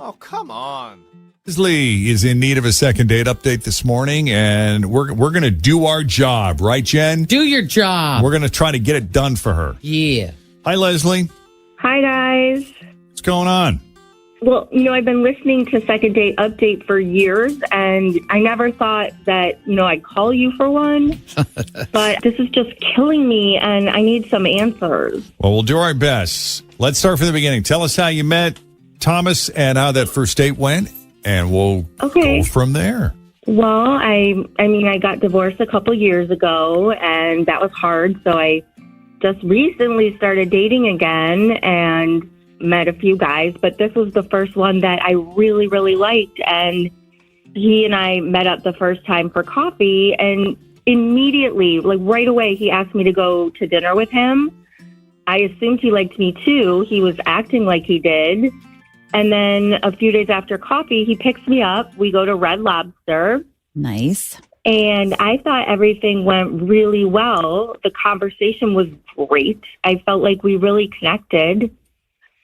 Oh, come on. Leslie is in need of a second date update this morning, and we're going to do our job, right, Jen? Do your job. We're going to try to get it done for her. Yeah. Hi, Leslie. Hi, guys. What's going on? Well, I've been listening to Second Date Update for years, and I never thought that, I'd call you for one. But this is just killing me, and I need some answers. Well, we'll do our best. Let's start from the beginning. Tell us how you met Thomas and how that first date went, and we'll go from there. Well, I got divorced a couple years ago, and that was hard. So I just recently started dating again and met a few guys, but this was the first one that I really, really liked. And he and I met up the first time for coffee, and immediately, like right away, he asked me to go to dinner with him. I assumed he liked me too. He was acting like he did. And then a few days after coffee, he picks me up. We go to Red Lobster. Nice. And I thought everything went really well. The conversation was great. I felt like we really connected.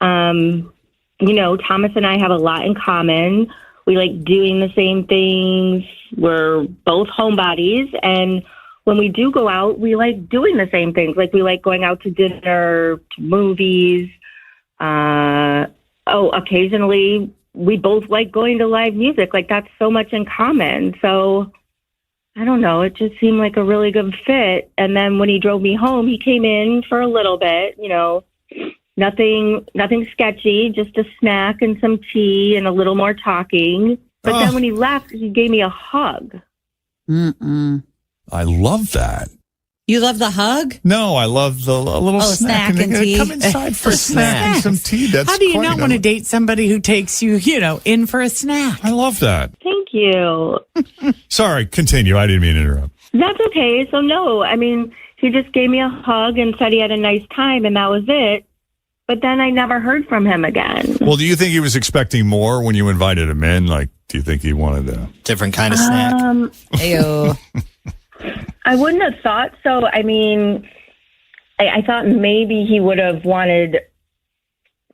Thomas and I have a lot in common. We like doing the same things. We're both homebodies. And when we do go out, we like doing the same things. Like we like going out to dinner, to movies. Occasionally we both like going to live music. Like that's so much in common. So I don't know. It just seemed like a really good fit. And then when he drove me home, he came in for a little bit, nothing sketchy, just a snack and some tea and a little more talking. But then when he left, he gave me a hug. I love that. You love the hug? No, I love the little snack and tea. Come inside for a snack and some tea. That's How do you not want to date somebody who takes you, in for a snack? I love that. Thank you. Sorry, continue. I didn't mean to interrupt. That's okay. So no, he just gave me a hug and said he had a nice time, and that was it. But then I never heard from him again. Well, do you think he was expecting more when you invited him in? Like, do you think he wanted a different kind of snack? Ew. I wouldn't have thought so. I thought maybe he would have wanted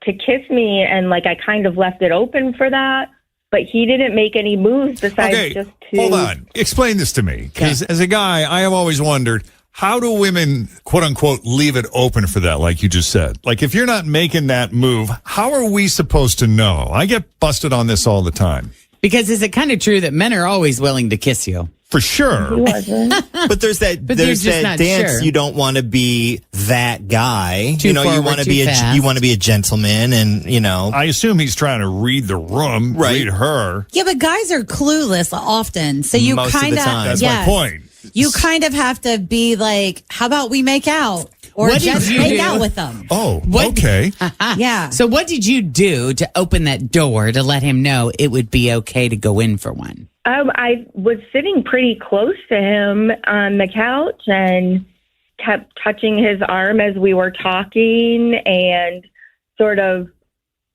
to kiss me, and I kind of left it open for that. But he didn't make any moves besides just to... Hold on. Explain this to me. Because as a guy, I have always wondered, how do women, quote unquote, leave it open for that, like you just said? Like, if you're not making that move, how are we supposed to know? I get busted on this all the time. Because is it kind of true that men are always willing to kiss you? For sure. He wasn't. But there's that dance. Sure. You don't want to be that guy. You want to be you want to be a gentleman, and I assume he's trying to read the room, read her. Yeah, but guys are clueless often. So you Most of kind the time. That's my point. You kind of have to be like, how about we make out? Or What just did you make do? out with them. Oh, What- okay. Yeah. So what did you do to open that door to let him know it would be okay to go in for one? I was sitting pretty close to him on the couch and kept touching his arm as we were talking and sort of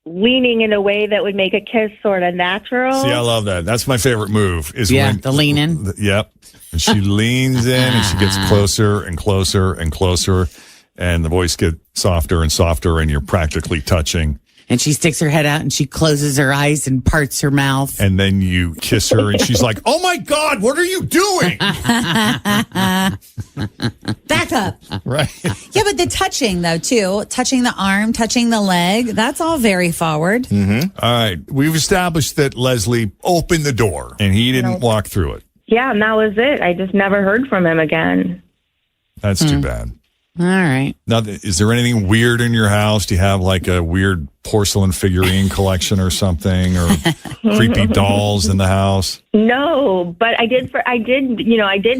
leaning in a way that would make a kiss sort of natural. See, I love that. That's my favorite move. Is when The lean in. Yep. And she leans in and she gets closer and closer and closer, and the voice gets softer and softer, and you're practically touching. And she sticks her head out and she closes her eyes and parts her mouth. And then you kiss her and she's like, "Oh my God, what are you doing?" Back up. Right. Yeah, but the touching, though, too. Touching the arm, touching the leg. That's all very forward. Mm-hmm. All right. We've established that Leslie opened the door and he didn't walk through it. Yeah, and that was it. I just never heard from him again. That's too bad. All right. Now, is there anything weird in your house? Do you have like a weird porcelain figurine collection or something, or creepy dolls in the house? No, but I did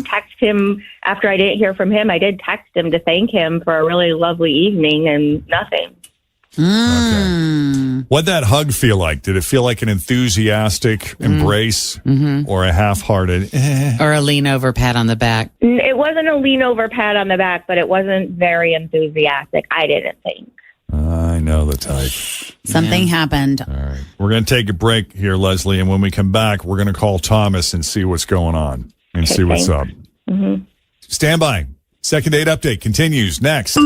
text him after I didn't hear from him. I did text him to thank him for a really lovely evening, and nothing. Okay. What'd that hug feel like? Did it feel like an enthusiastic embrace or a half-hearted Or a lean over pat on the back? It wasn't a lean over pat on the back, but it wasn't very enthusiastic, I didn't think. I know the type. Something happened. All right. We're going to take a break here, Leslie, and when we come back, we're going to call Thomas and see what's going on and see what's up. Mm-hmm. Stand by. Second date update continues next.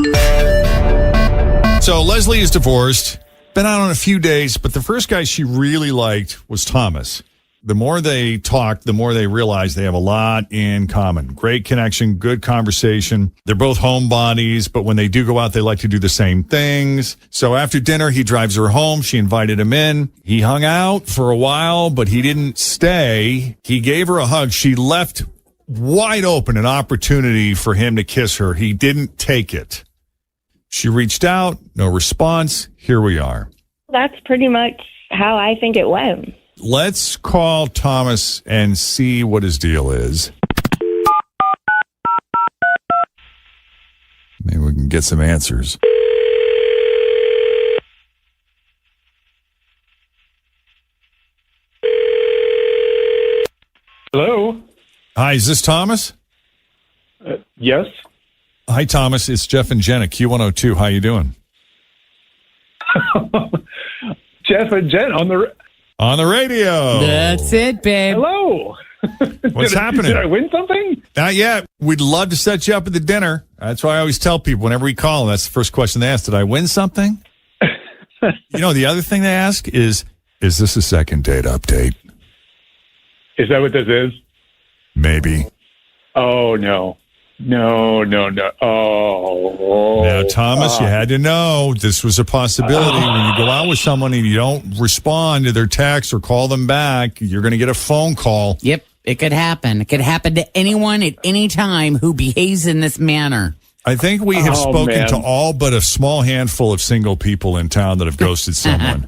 So Leslie is divorced. been out on a few days, but the first guy she really liked was Thomas. The more they talked, the more they realized they have a lot in common. Great connection, good conversation. They're both homebodies, but when they do go out, they like to do the same things. So after dinner, he drives her home. She invited him in. He hung out for a while, but he didn't stay. He gave her a hug. She left wide open an opportunity for him to kiss her. He didn't take it. She reached out, no response. Here we are. That's pretty much how I think it went. Let's call Thomas and see what his deal is. Maybe we can get some answers. Hello. Hi, is this Thomas? Yes. Hi, Thomas. It's Jeff and Jenn at Q102. How you doing? Jeff and Jenn on the. On the radio. That's it, babe. Hello. What's happening? Did I win something? Not yet. We'd love to set you up at the dinner. That's why I always tell people whenever we call them, that's the first question they ask. Did I win something? The other thing they ask is this a second date update? Is that what this is? Maybe. Oh, no. No. Oh. Now, Thomas, you had to know this was a possibility. When you go out with someone and you don't respond to their text or call them back, you're going to get a phone call. Yep, it could happen. It could happen to anyone at any time who behaves in this manner. I think we have spoken man. to all but a small handful of single people in town that have ghosted someone.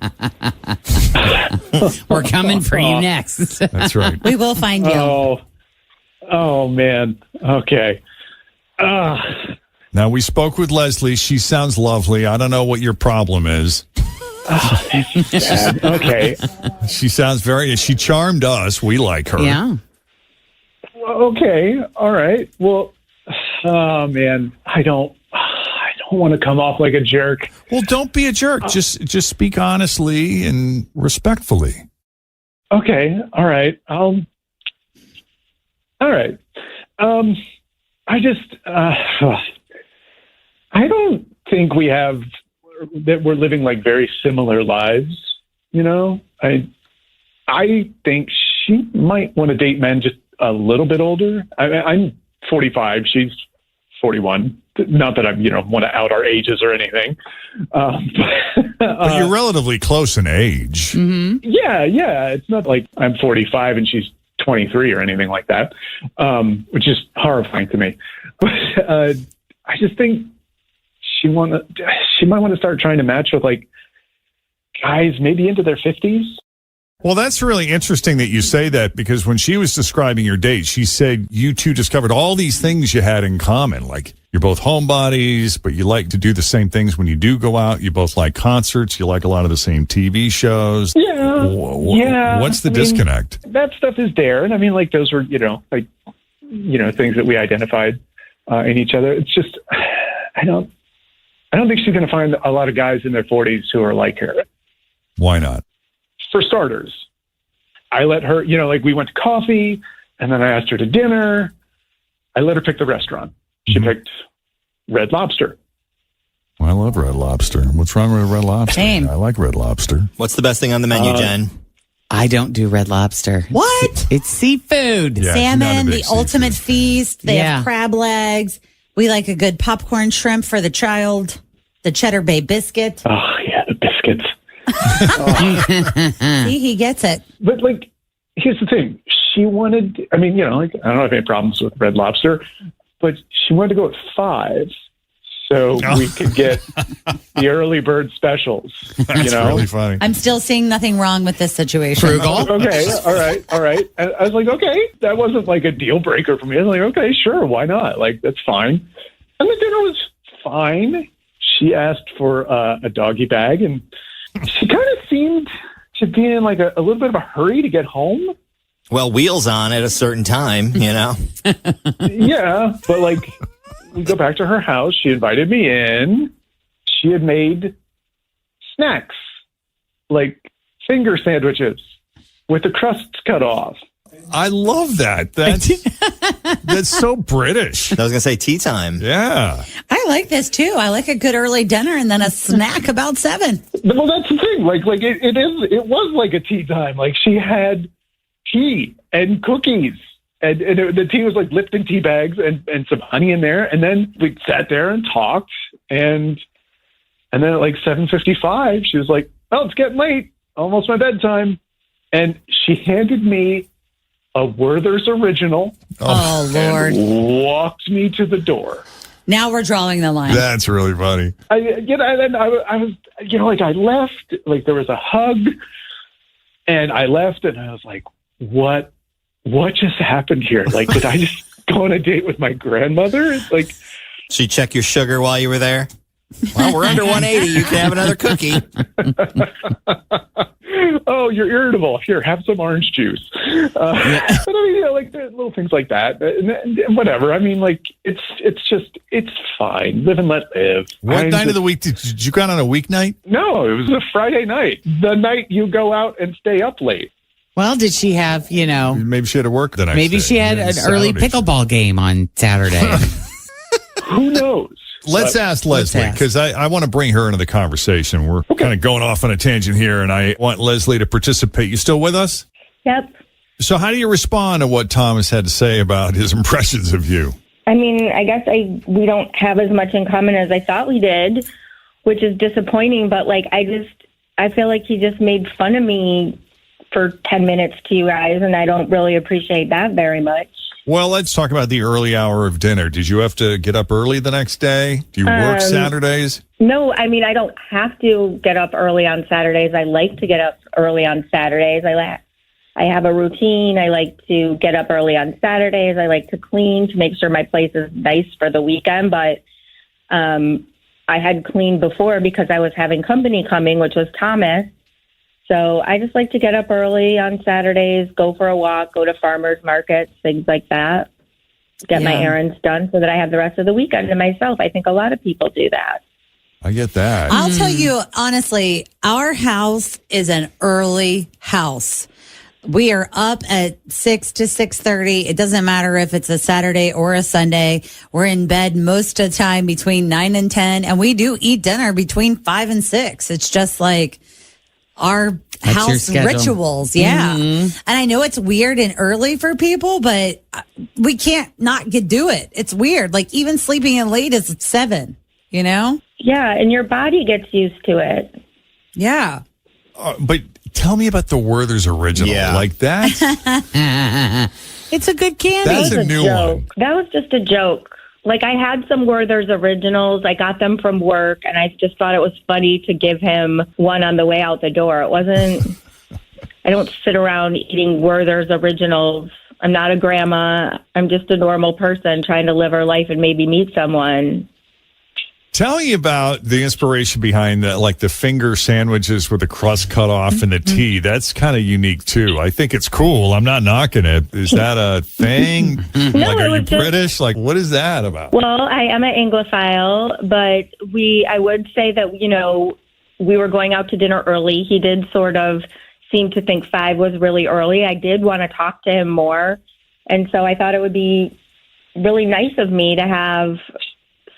We're coming for you next. That's right. We will find you. Oh, man. Okay. Now, we spoke with Leslie. She sounds lovely. I don't know what your problem is. Okay. She sounds she charmed us. We like her. Yeah. Okay. All right. Well, oh, man. I don't want to come off like a jerk. Well, don't be a jerk. Just speak honestly and respectfully. Okay. All right. All right. I don't think that we're living like very similar lives. I think she might want to date men just a little bit older. I'm 45. She's 41. Not that I, want to out our ages or anything. But you're relatively close in age. Mm-hmm. Yeah. It's not like I'm 45 and she's 23 or anything like that, which is horrifying to me. But I just think she might want to start trying to match with like guys maybe into their 50s. Well, that's really interesting that you say that, because when she was describing your date, she said you two discovered all these things you had in common. Like you're both homebodies, but you like to do the same things when you do go out. You both like concerts. You like a lot of the same TV shows. Yeah. What's the disconnect? That stuff is there. And I mean, like those were, things that we identified in each other. It's just, I don't think she's going to find a lot of guys in their 40s who are like her. Why not? For starters, I let her, we went to coffee and then I asked her to dinner. I let her pick the restaurant. She picked Red Lobster. I love Red Lobster. What's wrong with Red Lobster? Same. I like Red Lobster. What's the best thing on the menu, Jen? I don't do Red Lobster. What? It's seafood. Yeah, she's not a Salmon, big the ultimate seafood fan. feast. They have crab legs. We like a good popcorn shrimp for the child. The Cheddar Bay biscuit. Oh, yeah, the biscuits. See, he gets it. But, here's the thing. She wanted, I don't have any problems with Red Lobster, but she wanted to go at 5 so we could get the early bird specials. That's really funny. I'm still seeing nothing wrong with this situation. Frugal. Okay, all right. And I was like, okay, that wasn't like a deal breaker for me. I was like, okay, sure, why not? That's fine. And the dinner was fine. She asked for a doggy bag, and she kind of seemed to be in a little bit of a hurry to get home. Well, wheels on at a certain time, Yeah, but we go back to her house. She invited me in. She had made snacks, like finger sandwiches with the crusts cut off. I love that. That's so British. I was going to say tea time. Yeah. I like this too. I like a good early dinner and then a snack about 7. Well, that's the thing. Like it was like a tea time. Like she had tea and cookies. And the tea was like Lipton tea bags and some honey in there. And then we sat there and talked. And then at like 7:55, she was like, "Oh, it's getting late. Almost my bedtime." And she handed me a Werther's Original. Oh, Lord. And walked me to the door. Now we're drawing the line. That's really funny. I was, like I left, like there was a hug. And I left and I was like, what just happened here? Like, did I just go on a date with my grandmother? It's like, She check your sugar while you were there? Well, we're under 180. You can have another cookie. oh, you're irritable. Here, have some orange juice. But I mean, like little things like that, and whatever. I mean, like it's fine. Live and let live. What night of the week did you go out on a weeknight? No, it was a Friday night. The night you go out and stay up late. Well, did she have, Maybe she had to work the next maybe day. she had an early pickleball game on Saturday. Who knows? Let's ask Leslie, because I want to bring her into the conversation. We're kind of going off on a tangent here, and I want Leslie to participate. You still with us? Yep. So how do you respond to what Thomas had to say about his impressions of you? I mean, I guess we don't have as much in common as I thought we did, which is disappointing. But like, I feel like he just made fun of me for 10 minutes to you guys, and I don't really appreciate that very much. Well, let's talk about the early hour of dinner. Did you have to get up early the next day? Do you work Saturdays? No, I mean, I don't have to get up early on Saturdays. I like to get up early on Saturdays. I have a routine. I like to get up early on Saturdays. I like to clean to make sure my place is nice for the weekend. But I had cleaned before because I was having company coming, which was Thomas. So I just like to get up early on Saturdays, go for a walk, go to farmers markets, things like that, get my errands done so that I have the rest of the weekend to myself. I think a lot of people do that. I get that. I'll tell you, honestly, our house is an early house. We are up at 6 to 6:30. It doesn't matter if it's a Saturday or a Sunday. We're in bed most of the time between 9 and 10, and we do eat dinner between 5 and 6. It's just like our house rituals. Yeah. Mm-hmm. And I know it's weird and early for people, but we can't not do it. It's weird. Like even sleeping in late is 7, you know? Yeah. And your body gets used to it. Yeah. But tell me about the Werther's Original. Yeah. Like that. It's a good candy. That's a new one. That was just a joke. Like I had some Werther's Originals. I got them from work, and I just thought it was funny to give him one on the way out the door. It wasn't. I don't sit around eating Werther's Originals. I'm not a grandma. I'm just a normal person trying to live her life and maybe meet someone. Tell me about the inspiration behind that, like the finger sandwiches with the crust cut off and the tea. That's kind of unique too. I think it's cool. I'm not knocking it. Is that a thing? No, like, are you just British? Like, what is that about? Well, I am an Anglophile, but I would say that, we were going out to dinner early. He did sort of seem to think 5 was really early. I did want to talk to him more. And so I thought it would be really nice of me to have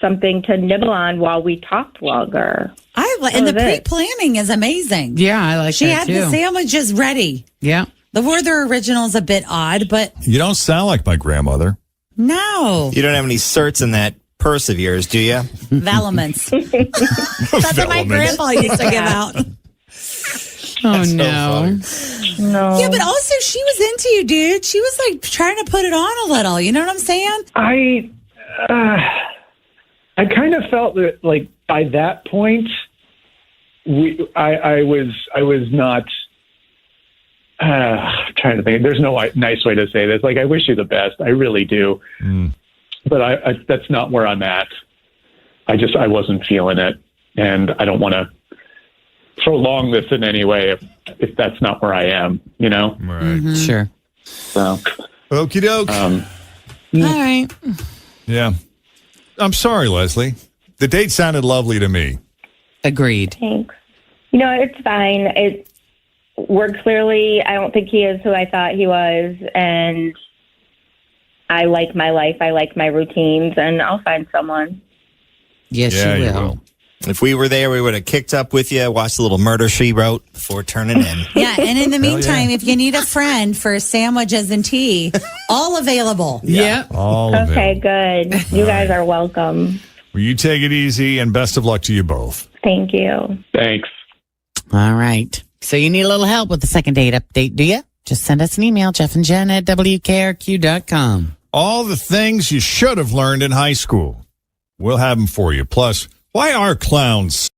something to nibble on while we talked longer. And the pre-planning is amazing. Yeah, I like she that too. She had the sandwiches ready. Yeah. The Werther Original is a bit odd, but You don't sound like my grandmother. no. You don't have any certs in that purse of yours, do you? Valaments. That's what my grandpa used to give out. Oh, no. No. Yeah, but also she was into you, dude. She was like trying to put it on a little. You know what I'm saying? I kind of felt that, like, by that point, I was not. I'm trying to think. There's no nice way to say this. Like, I wish you the best. I really do. But I that's not where I'm at. I wasn't feeling it, and I don't want to prolong this in any way if that's not where I am. You know. Right. Mm-hmm. Sure. So. Okie doke. All right. Yeah. I'm sorry, Leslie. The date sounded lovely to me. Agreed. Thanks. It's fine. I don't think he is who I thought he was. And I like my life. I like my routines, and I'll find someone. Yes, Yeah, you you will. will. If we were there, we would have kicked up with you, watched a little Murder, She Wrote before turning in. Yeah, and in the meantime, if you need a friend for sandwiches and tea, all available. Yeah. All of Okay, it. good. You guys are welcome. Well, you take it easy, and best of luck to you both. Thank you. Thanks. All right. So you need a little help with the second date update, do you? Just send us an email, Jeff and Jen at WKRQ.com. All the things you should have learned in high school. We'll have them for you. Plus, why are clowns